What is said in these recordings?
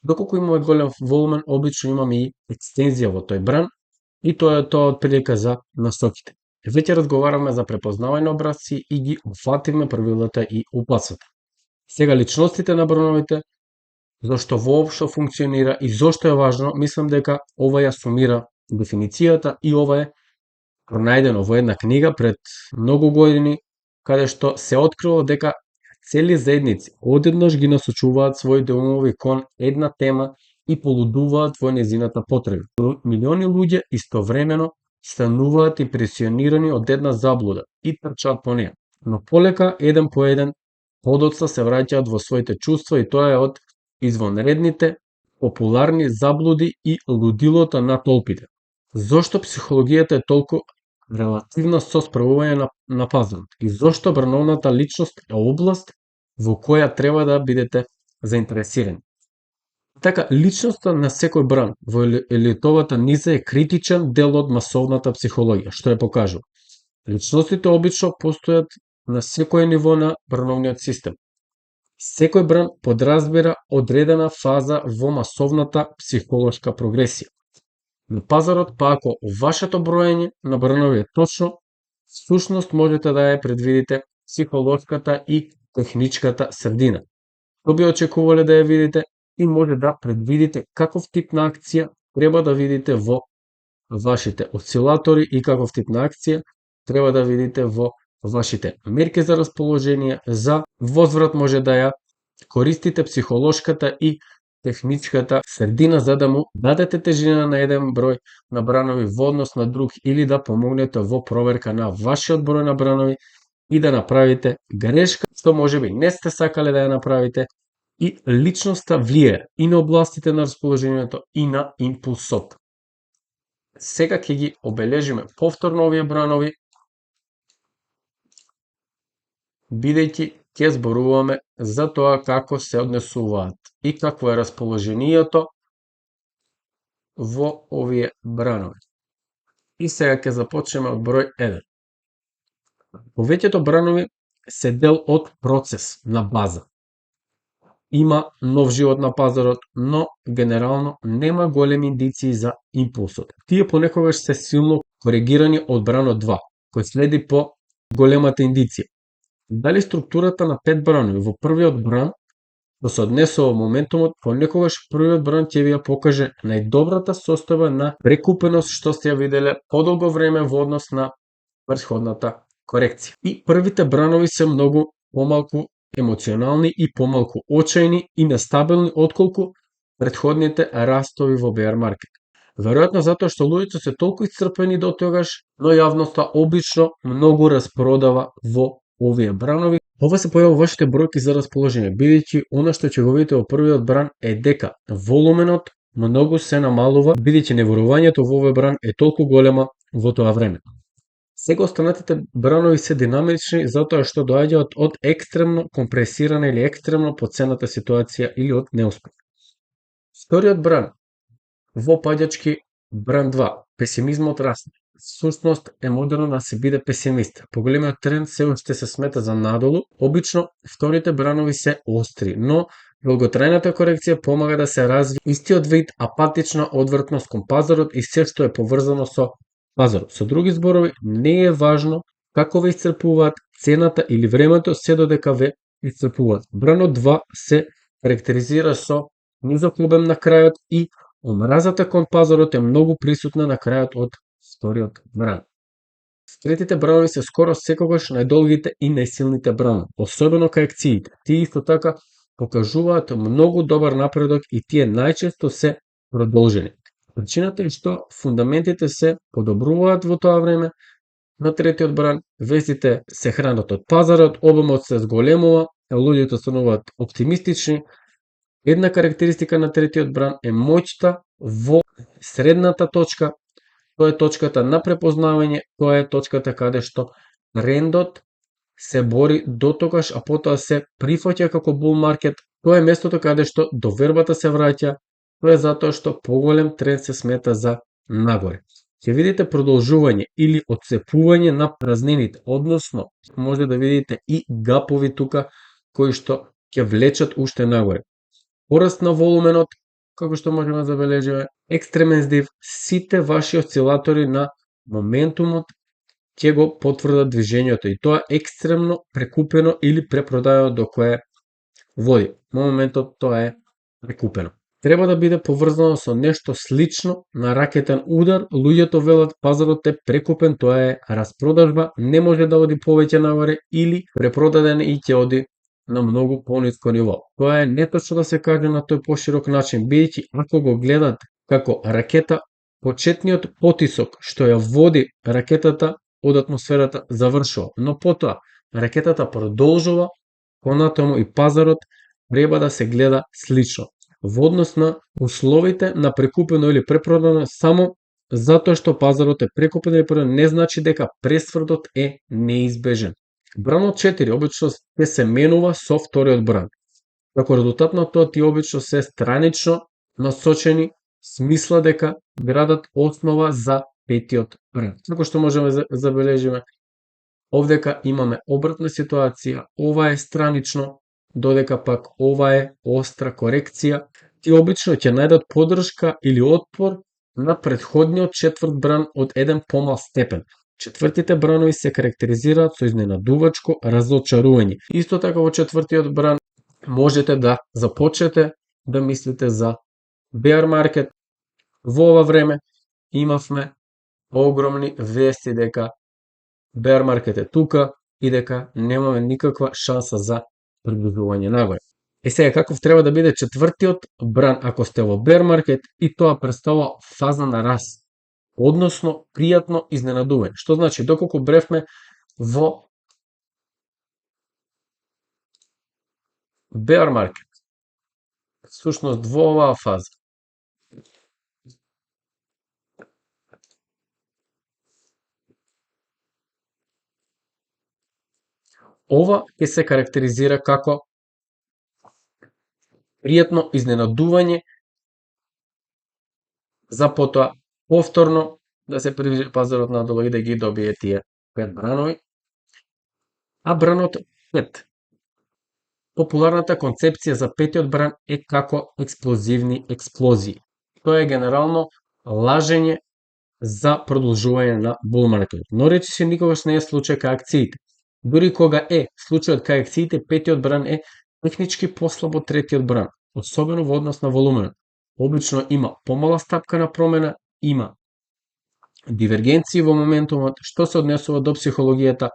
Доколку имаме голем волумен, обично имаме и екстензија во тој бран и тоа е од прилика за насоките. Веќе разговараме за препознавање образци и ги уфативме правилата и упатствата. Сега личностите на брановите, зашто воопшто функционира и зошто е важно, мислам дека ова ја сумира дефиницијата и ова е пронајдено во една книга пред многу години, каде што се открило дека цели заедници одеднаш ги насочуваат своите умови кон една тема и полудуваат во нејзината потреби. Милиони луѓе истовремено стануваат импресионирани од една заблуда и трчаат по неја, но полека, еден по еден, подоцна се враќаат во своите чувства и тоа е од извонредните, популарни заблуди и лудилото на толпите. Зошто психологијата е толку релативна со справување на пазарот и зошто брановната личност е област во која треба да бидете заинтересирани. Така, личноста на секој бран во елитовата низа е критичен дел од масовната психологија, што ја покажува. Личностите обично постојат на секој ниво на брановниот систем. Секој бран подразбира одредена фаза во масовната психолошка прогресија. На пазарот, па ако вашето броење на бранови е точно, всушност можете да ја предвидите психолошката и техничката средина. Што би очекувале да ја видите и може да предвидите каков тип на акција треба да видите во вашите осцилатори и каков тип на акција треба да видите во вашите мерки за расположение, за возврат може да ја користите психолошката и техничката средина за да му дадете тежина на еден број на бранови во однос на друг или да помогнете во проверка на вашиот број на бранови и да направите грешка што можеби не сте сакале да ја направите и личноста влијае и на областите на расположението и на импулсот. Сега ќе ги обележиме повторно овие бранови, бидејќи ќе зборуваме за тоа како се однесуваат и какво е расположението во овие бранови. И сега ќе започнеме од број 1. Повеќето бранови се дел од процес на база. Има нов живот на пазарот, но генерално нема големи индиции за импулсот. Тие понекогаш се силно коригирани од бранот 2, кој следи по големата индиција. Дали структурата на 5 бранови во првиот бран да се однесува моментумот, понекогаш првиот бран ќе ви ја покаже најдобрата состојба на прекупеност што сте ја виделе подолго време во однос на претходната корекција. И првите бранови се многу помалку емоционални и помалку очајни и нестабилни отколку претходните растови во bear market. Веројатно затоа што луѓето се толку исцрпени до тогаш, но јавноста обично многу распродава во овие бранови. Ова се појава во вашите бројки за расположение, бидејќи она што ќе го видите во првиот бран е дека волуменот многу се намалува, бидејќи неверувањето во овој бран е толку голема во тоа време. Сега останатите бранови се динамични затоа што доаѓаат од екстремно компресирана или екстремно поцената ситуација или од неуспех. Вториот бран во паѓачки бран 2, песимизмот расте. Всушност е модерно да се биде песимист. Поголемиот тренд се уште се смета за надолу. Обично вторите бранови се остри, но долготрајната корекција помага да се разви истиот вид апатична одвртност кон пазарот и се што е поврзано со пазарот. Со други зборови, не е важно како ве исцрпуваат цената или времето, се додека ве исцрпуваат. Бранот 2 се карактеризира со низок обем на крајот и омразата кон пазарот е многу присутна на крајот од вториот бран. Третите бранови се скоро секогаш најдолгите и најсилните бранови, особено кај акциите. Тие исто така покажуваат многу добар напредок и тие најчесто се продолжени. Причината е што фундаментите се подобруваат во тоа време. На третиот бран вестите се хранат од пазарот, обемот се зголемува, луѓето стануваат оптимистични. Една карактеристика на третиот бран е моќта во средната точка. Тоа е точката на препознавање, тоа е точката каде што трендот се бори до тогаш, а потоа се прифаќа како bull market. Тоа е местото каде што довербата се враќа. Тоа е затоа што поголем тренд се смета за нагоре. Ќе видите продолжување или отцепување на празнините, односно може да видите и гапови тука кои што ќе влечат уште нагоре. Пораст на волуменот како што можеме да забележиме, екстремен здив, сите ваши осцилатори на моментумот ќе го потврдат движењето и тоа екстремно прекупено или препродадено до кое води. Во моментот тоа е прекупено. Треба да биде поврзано со нешто слично на ракетен удар. Луѓето велат пазарот е прекупен, тоа е распродажба, не може да оди повеќе нагоре или препродаден и ќе оди на многу пониско ниво. Тоа е неточно да се каже на тој поширок начин, бидејќи ако го гледате како ракета, почетниот потисок што ја води ракетата од атмосферата завршува, но потоа ракетата продолжува понатаму и пазарот треба да се гледа слично во однос на условите на прекупено или препродано. Само затоа што пазарот е прекупен или препродано не значи дека пресвртот е неизбежен. Бранот 4 обично се менува со вториот бран. Како резултат на тоа тие обично се странично насочени, смисла дека градат основа за петиот бран. Како што можеме да забележиме, овдека имаме обратна ситуација, ова е странично, додека пак ова е остра корекција. Тие обично ќе најдат поддршка или отпор на претходниот четврт бран од еден помал степен. Четвртите бранови се карактеризираат со изненадувачко разочарување. Исто така во четвртиот бран можете да започнете да мислите за bear market. Во ова време имавме огромни вести дека bear market е тука и дека немаме никаква шанса за приближување нагоре. Сега каков треба да биде четвртиот бран ако сте во bear market и тоа представува фаза на раст, односно пријатно изненадување. Што значи, доколку бревме во bear market, всушност во оваа фаза, ова ќе се карактеризира како пријатно изненадување за потоа повторно да се приближи пазарот надолу и да ги добие тие 5 бранови. А бранот 5. Популарната концепција за петиот бран е како експлозивни експлозии. Тоа е генерално лажење за продолжување на bull market. Но речиси никогаш не е случај кај акциите. Дури кога е случајот кај акциите, петиот бран е технички послаб од третиот бран, особено во однос на волуменот. Обично има помала стапка на промена, има дивергенции во моментумот. Што се однесува до психологијата,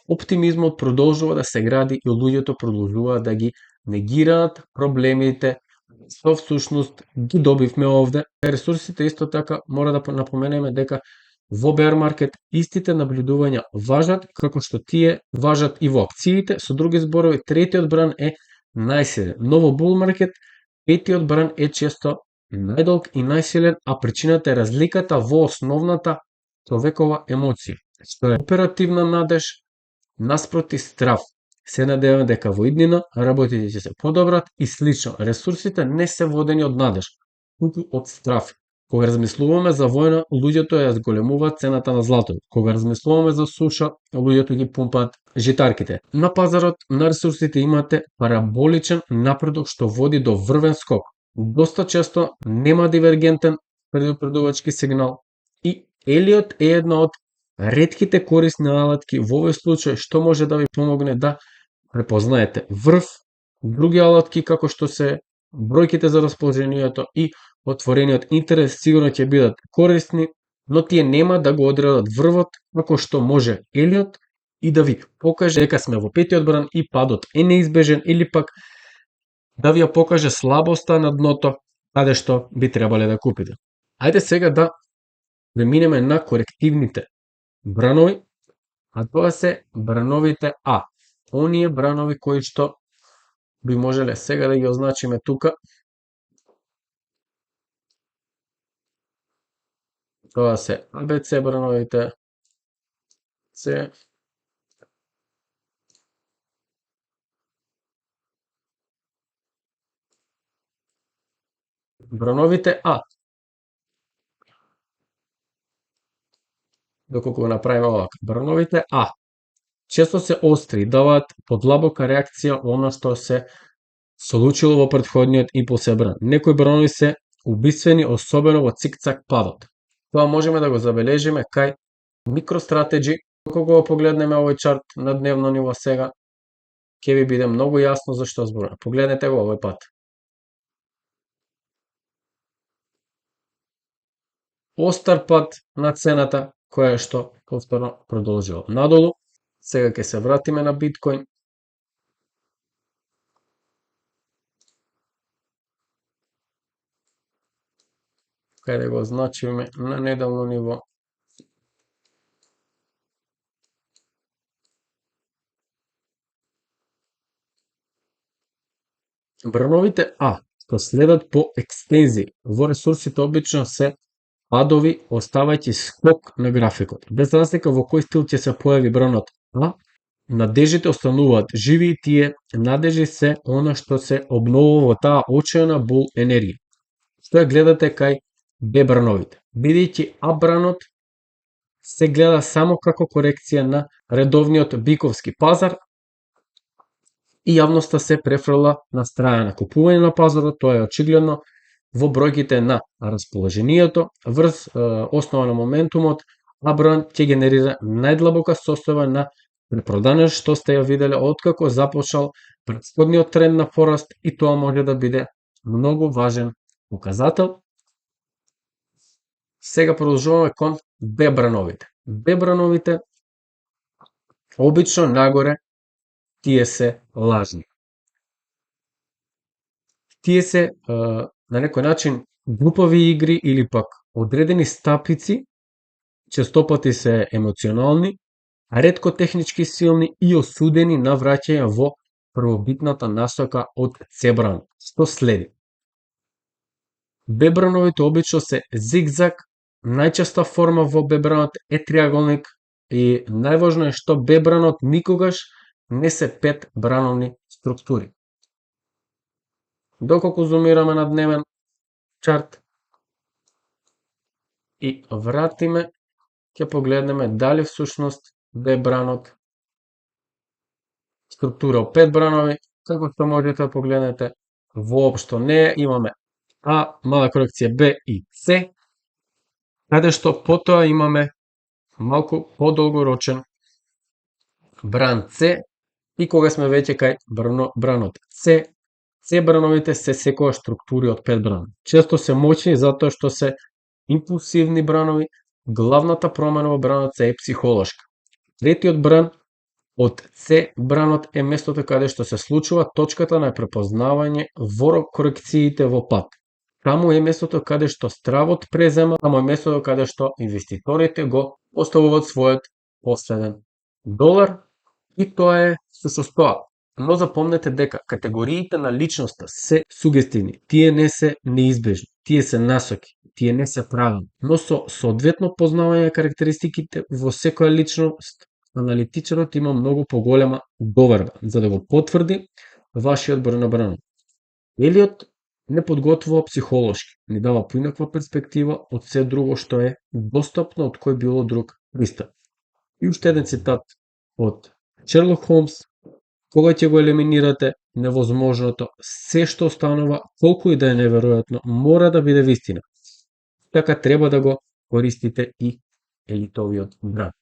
оптимизмот продолжува да се гради и луѓето продолжуваат да ги негираат проблемите, што всушност ги добивме овде. Ресурсите исто така мора да напоменеме дека во bear market истите наблюдувања важат, како што тие важат и во акциите. Со други зборови, третиот бран е најсилен, но во bull market петиот бран е често најдолг и најсилен, а причината е разликата во основната човекова емоција, што е оперативна надеж наспроти страв. Се надеваме дека во иднина работите ќе се подобрат и слично. Ресурсите не се водени од надеж, туку од страв. Кога размислуваме за војна, луѓето ја зголемуваат цената на златото. Кога размислуваме за суша, луѓето ги пумпаат житарките. На пазарот на ресурсите имате параболичен напредок што води до врвен скок. Доста често нема дивергентен предупредувачки сигнал и Елиот е една од ретките корисни алатки во овој случај што може да ви помогне да препознаете врв. Други алатки како што се бројките за расположението и отворениот интерес сигурно ќе бидат корисни, но тие нема да го одредат врвот како што може Елиот и да ви покаже дека сме во петиот бран и падот е неизбежен, или пак да ви ја покаже слабоста на дното каде што би требале да купите. Ајде сега да преминеме на корективните бранови, а тоа се брановите А. Оние бранови кои што би можеле сега да ги означиме тука. Тоа се ABC брановите, С, брановите А. Доколку го направиме овака, брановите А често се остри и даваат подлабока реакција оно што се случило во претходниот импулсен бран. Некои бранови се убиствени, особено во цикцак падот. Тоа можеме да го забележиме кај MicroStrategy. Кога го погледнеме овој чарт на дневно ниво сега, ќе ви биде многу јасно за што зборувам. Погледнете го овој пат. Остар пат на цената, која што повторно продолжила надолу. Сега ќе се вратиме на биткоин. Каде го означиме на неделно ниво. Брановите што следат по екстензии во ресурсите обично се падови, оставајќи скок на графикот. Без разлика во кој стил ќе се појави бранот надежите остануваат живи и тие надежи се она што се обновува во таа очајна бул енергија. Што ја гледате кај Б брановите? Бидејќи А бранот се гледа само како корекција на редовниот биковски пазар и јавноста се префрла на страна на купување на пазарот, тоа е очигледно во бројките на расположението врз основа на моментумот. А бран ќе генерира најдлабока состојба на препродане што сте ја виделе откако започнал претходниот тренд на пораст и тоа може да биде многу важен показател. Сега продолжуваме кон Б брановите. Б брановите обично нагоре тие се лажни. Тие се на некој начин глупави игри или пак одредени стапици, честопати се емоционални, а ретко технички силни и осудени на враќање во првобитната насока од С бран. Што следи? Б брановите обично се зигзаг, најчеста форма во Б бранот е триаголник и најважно е што Б бранот никогаш не се 5 брановни структури. Доколку зумираме на дневен чарт и вратиме, ќе погледнеме дали всушност Б бранот структура од 5 бранови, како што можете да погледнете, воопшто не имаме А, мала корекција Б и С, каде што потоа имаме малку подолгорочен бран С и кога сме веќе кај бранот С, С брановите се секоја структури од 5 бранови. Често се моćни затоа што се импулсивни бранови, главната промена во бранот С е психолошка. Третиот бран од С бранот е местото каде што се случува точката на препознавање во корекциите во пат. Таму е местото каде што стравот презема, таму е местото каде што инвеститорите го оставуваат својот последен долар и тоа е всушност тоа. Но запомнете дека категориите на личноста се сугестивни, тие не се неизбежни, тие се насоки, тие не се правилни, но со соодветно познавање карактеристиките во секоја личност, аналитичарот има многу поголема доверба за да го потврди вашиот број на бранот. Елиот не подготвува психолошки, ни дава поинаква перспектива од се друго што е достапно од кој било друг пристап. И уште еден цитат од Шерлок Холмс: кога ќе го елиминирате невозможното, се што останува, колку и да е неверојатно, мора да биде вистина. Така треба да го користите и елитовиот бран.